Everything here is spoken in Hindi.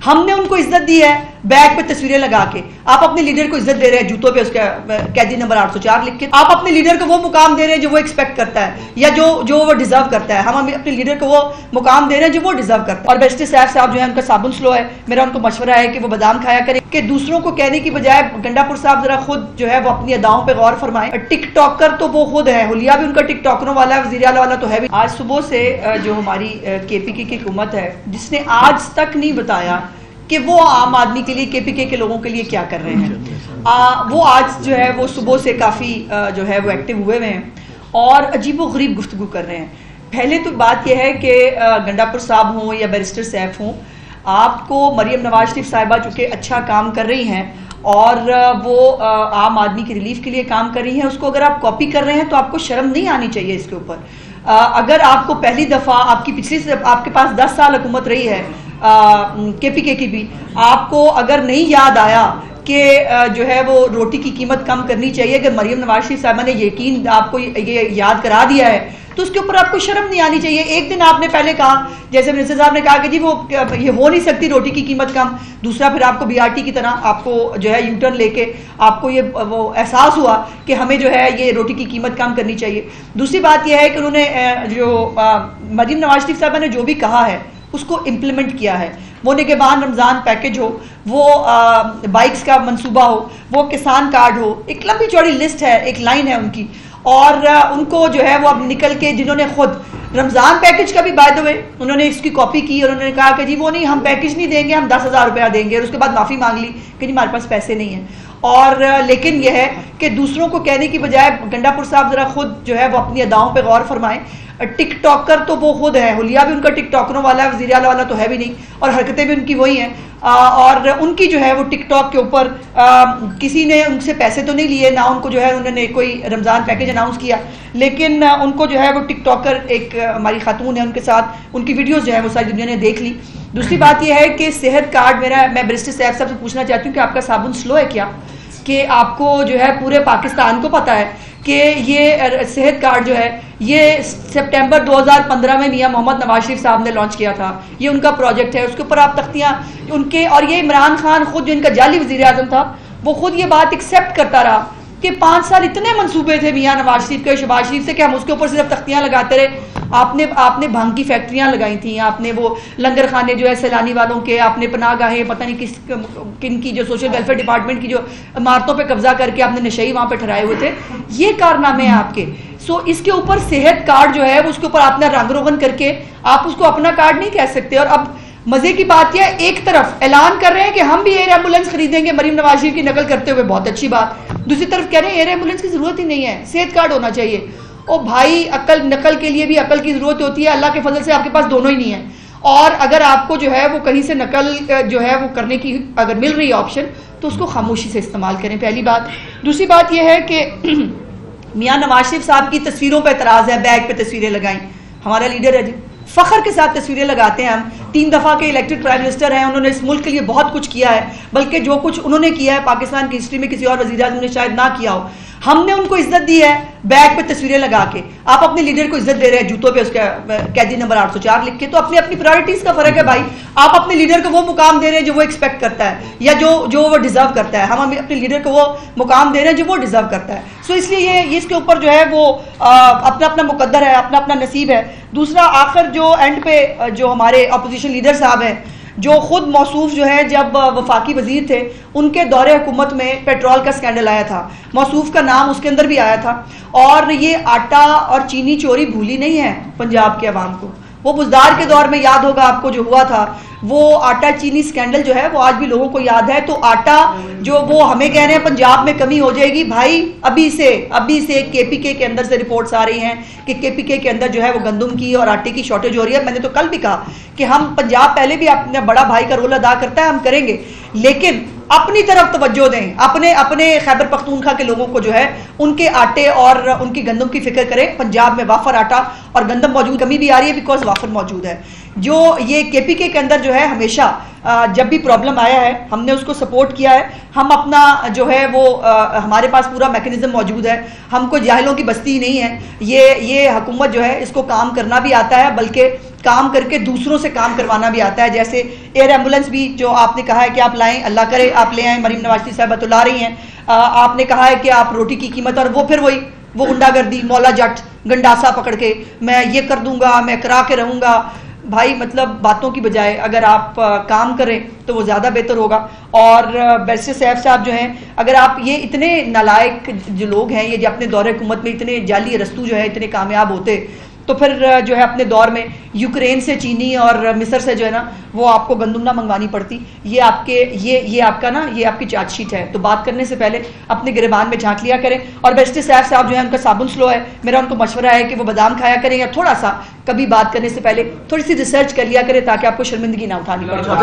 हमने उनको इज्जत दी है बैग पे तस्वीरें लगा के। आप अपने लीडर को इज्जत दे रहे हैं जूतों पे उसका कैदी नंबर 804 लिख के। आप अपने लीडर को वो मुकाम दे रहे हैं जो वो एक्सपेक्ट करता है या जो वो डिजर्व करता है। हम अपने लीडर को वो मुकाम दे रहे हैं जो वो डिजर्व करता है। और बैरिस्टर साहब जो है उनका साबुन स्लो है, मेरा उनको मशवरा है कि वो बादाम खाया करें, कि दूसरों को कहने की बजाय गंडापुर साहब जरा खुद जो है वो अपनी अदाओं पे गौर फरमाएं। टिकटॉकर तो वो खुद है, हुलिया भी उनका टिकटॉकरों वाला है, वज़ीर आला वाला तो है भी। आज सुबह से जो हमारी केपीके की हुकूमत है जिसने आज तक नहीं बताया कि वो आम आदमी के लिए, केपीके के लोगों के लिए क्या कर रहे हैं, वो आज जो है वो सुबह से काफ़ी जो है वो एक्टिव हुए हुए हैं और अजीब व गरीब गुफ्तगू कर रहे हैं। पहले तो बात यह है कि गंडापुर साहब हों या बैरिस्टर सैफ हों, आपको मरियम नवाज शरीफ साहिबा चूँकि अच्छा काम कर रही हैं और वो आम आदमी की रिलीफ के लिए काम कर रही हैं, उसको अगर आप कॉपी कर रहे हैं तो आपको शर्म नहीं आनी चाहिए इसके ऊपर। अगर आपको पहली दफ़ा आपके पास 10 साल हुकूमत रही है केपीके की भी, आपको अगर नहीं याद आया कि जो है वो रोटी की कीमत कम करनी चाहिए, अगर मरियम नवाज शरीफ साहिबा ने यकीन आपको ये याद करा दिया है तो उसके ऊपर आपको शर्म नहीं आनी चाहिए। एक दिन आपने पहले कहा, जैसे मिनिस्टर साहब ने कहा कि जी वो ये हो नहीं सकती रोटी की कीमत कम, दूसरा फिर आपको बीआरटी की तरह आपको जो है यूटर्न लेके आपको ये वो एहसास हुआ कि हमें जो है ये रोटी की कीमत कम करनी चाहिए। दूसरी बात यह है कि उन्होंने जो मरियम नवाज शरीफ साहिबा ने जो भी कहा है उसको इम्प्लीमेंट किया है। वो निगहबान रमज़ान पैकेज हो, वो बाइक्स का मंसूबा हो, वो किसान कार्ड हो, एक लंबी चौड़ी लिस्ट है, एक लाइन है उनकी। और उनको जो है वो अब निकल के, जिन्होंने खुद रमज़ान पैकेज का भी बाय द वे उन्होंने इसकी कॉपी की और उन्होंने कहा कि जी वो नहीं, हम पैकेज नहीं देंगे, हम 10,000 रुपया देंगे, और उसके बाद माफ़ी मांग ली कि जी हमारे पास पैसे नहीं हैं। और लेकिन यह है कि दूसरों को कहने की बजाय गंडापुर साहब जरा खुद जो है वो अपनी अदाओं पे गौर फरमाएं। टिकटॉकर तो वो खुद है, हुलिया भी उनका टिकटॉकरों वाला है, वज़ीर आला वाला तो है भी नहीं, और हरकतें भी उनकी वही हैं। और उनकी जो है वो टिकटॉक के ऊपर किसी ने उनसे पैसे तो नहीं लिए, ना उनको जो है उन्होंने कोई रमज़ान पैकेज अनाउंस किया, लेकिन उनको जो है वो टिकटॉकर एक हमारी खातून है, उनके साथ उनकी वीडियोस जो है वो सारी दुनिया ने देख ली। दूसरी बात यह है कि सेहत कार्ड मैं बैरिस्टर साहब से पूछना चाहती हूँ कि आपका साबुन स्लो है क्या, कि आपको जो है पूरे पाकिस्तान को पता है कि ये सेहत कार्ड जो है ये सितंबर 2015 में मियां मोहम्मद नवाज शरीफ साहब ने लॉन्च किया था, ये उनका प्रोजेक्ट है, उसके ऊपर आप तख्तियां उनके, और ये इमरान खान खुद जो इनका जाली वज़ीर आज़म था वो खुद ये बात एक्सेप्ट करता रहा कि 5 साल इतने मंसूबे थे मियां नवाज शरीफ के, शहबाज शरीफ से, कि हम उसके ऊपर सिर्फ तख्तियां लगाते रहे। आपने भांग की फैक्ट्रियां लगाई थी, आपने वो लंगर खाने जो है सैलानी वालों के, आपने पनाहगाहें पता नहीं किन की जो सोशल वेलफेयर डिपार्टमेंट की जो इमारतों पे कब्जा करके आपने नशई वहां पे ठहराए हुए थे, ये कारनामे हैं आपके। सो इसके ऊपर सेहत कार्ड जो है उसके ऊपर आपने रंग रोगन करके आप उसको अपना कार्ड नहीं कह सकते। और अब मजे की बात यह, एक तरफ ऐलान कर रहे हैं कि हम भी एयर एम्बुलेंस खरीदेंगे, मरियम नवाज शरीफ की नकल करते हुए, बहुत अच्छी बात। दूसरी तरफ कह रहे हैं एयर एम्बुलेंस की जरूरत ही नहीं है, सेहत कार्ड होना चाहिए। ओ भाई, अकल नकल के लिए भी अकल की जरूरत होती है, अल्लाह के फजल से आपके पास दोनों ही नहीं है। और अगर आपको जो है वो कहीं से नकल जो है वो करने की अगर मिल रही है ऑप्शन, तो उसको खामोशी से इस्तेमाल करें, पहली बात। दूसरी बात यह है कि मियां नवाज शरीफ साहब की तस्वीरों पर एतराज है, बैग पे तस्वीरें लगाई, हमारा लीडर है जी, फख्र के साथ तस्वीरें लगाते हैं हम, 3 दफ़ा के इलेक्टेड प्राइम मिनिस्टर हैं, उन्होंने इस मुल्क के लिए बहुत कुछ किया है, बल्कि जो कुछ उन्होंने किया है पाकिस्तान की हिस्ट्री में किसी और वज़ीर आज़म ने शायद ना किया हो। हमने उनको इज्जत दी है बैग पे तस्वीरें लगा के। आप अपने लीडर को इज्जत दे रहे हैं जूतों पे उसका कैदी नंबर 804 लिख के, तो अपनी अपनी प्रायोरिटीज का फर्क है भाई। आप अपने लीडर को वो मुकाम दे रहे हैं जो वो एक्सपेक्ट करता है या जो वो डिजर्व करता है, हम अपने लीडर को वो मुकाम दे रहे हैं जो वो डिजर्व करता है। सो इसलिए ये इसके ऊपर जो है वो अपना अपना मुकद्दर है, अपना अपना नसीब है। दूसरा, आखिर जो एंड पे जो हमारे अपोजिशन लीडर साहब हैं, जो खुद मौसूफ जो है जब वफाकी वजीर थे, उनके दौरे हुकूमत में पेट्रोल का स्कैंडल आया था, मौसूफ का नाम उसके अंदर भी आया था। और ये आटा और चीनी चोरी भूली नहीं है पंजाब के अवाम को। वो बुजदार के दौर में याद होगा आपको जो हुआ था, वो आटा चीनी स्कैंडल जो है वो आज भी लोगों को याद है। तो आटा जो वो हमें कह रहे हैं पंजाब में कमी हो जाएगी, भाई अभी से केपीके के अंदर से रिपोर्ट्स आ रही हैं कि केपीके के अंदर जो है वो गंदम की और आटे की शॉर्टेज हो रही है। मैंने तो कल भी कहा कि हम, पंजाब पहले भी अपने बड़ा भाई का रोल अदा करता है, हम करेंगे, लेकिन अपनी तरफ तवज्जो दें, अपने खैबर पख्तूनख्वा के लोगों को जो है उनके आटे और उनकी गंदम की फिक्र करें। पंजाब में वाफर आटा और गंदम मौजूद, कमी भी आ रही है बिकॉज वाफर मौजूद है। जो ये केपीके के अंदर जो है हमेशा जब भी प्रॉब्लम आया है हमने उसको सपोर्ट किया है। हम अपना जो है वो हमारे पास पूरा मैकेनिज्म मौजूद है, हमको जाहिलों की बस्ती नहीं है। ये हुकूमत जो है इसको काम करना भी आता है, बल्कि काम करके दूसरों से काम करवाना भी आता है। जैसे एयर एम्बुलेंस भी जो आपने कहा है कि आप लाएं, अल्लाह करे आप ले आएं, मरीम नवाज साहबा तो ला रही हैं। आपने कहा है कि आप रोटी की कीमत, और वो फिर वही वो गुंडागर्दी, मौला जट गंडासा पकड़ के मैं ये कर दूंगा, मैं करा के रहूंगा। भाई मतलब बातों की बजाय अगर आप काम करें तो वो ज़्यादा बेहतर होगा। और बैरिस्टर सैफ साहब जो हैं, अगर आप ये इतने नालायक जो लोग हैं, ये जो अपने दौरे हुकूमत में इतने जाली रस्तू जो है इतने कामयाब होते, तो फिर जो है अपने दौर में यूक्रेन से, चीनी और मिस्र से जो है ना वो आपको गंदुम ना मंगवानी पड़ती। ये आपके ये आपका ना ये आपकी चार्जशीट है। तो बात करने से पहले अपने गिरबान में झांक लिया करें। और बैरिस्टर सैफ साहब जो है उनका साबुन स्लो है, मेरा उनको मशवरा है कि वो बादाम खाया करें या थोड़ा सा कभी बात करने से पहले थोड़ी सी रिसर्च कर लिया करें ताकि आपको शर्मिंदगी ना उठानी पड़े।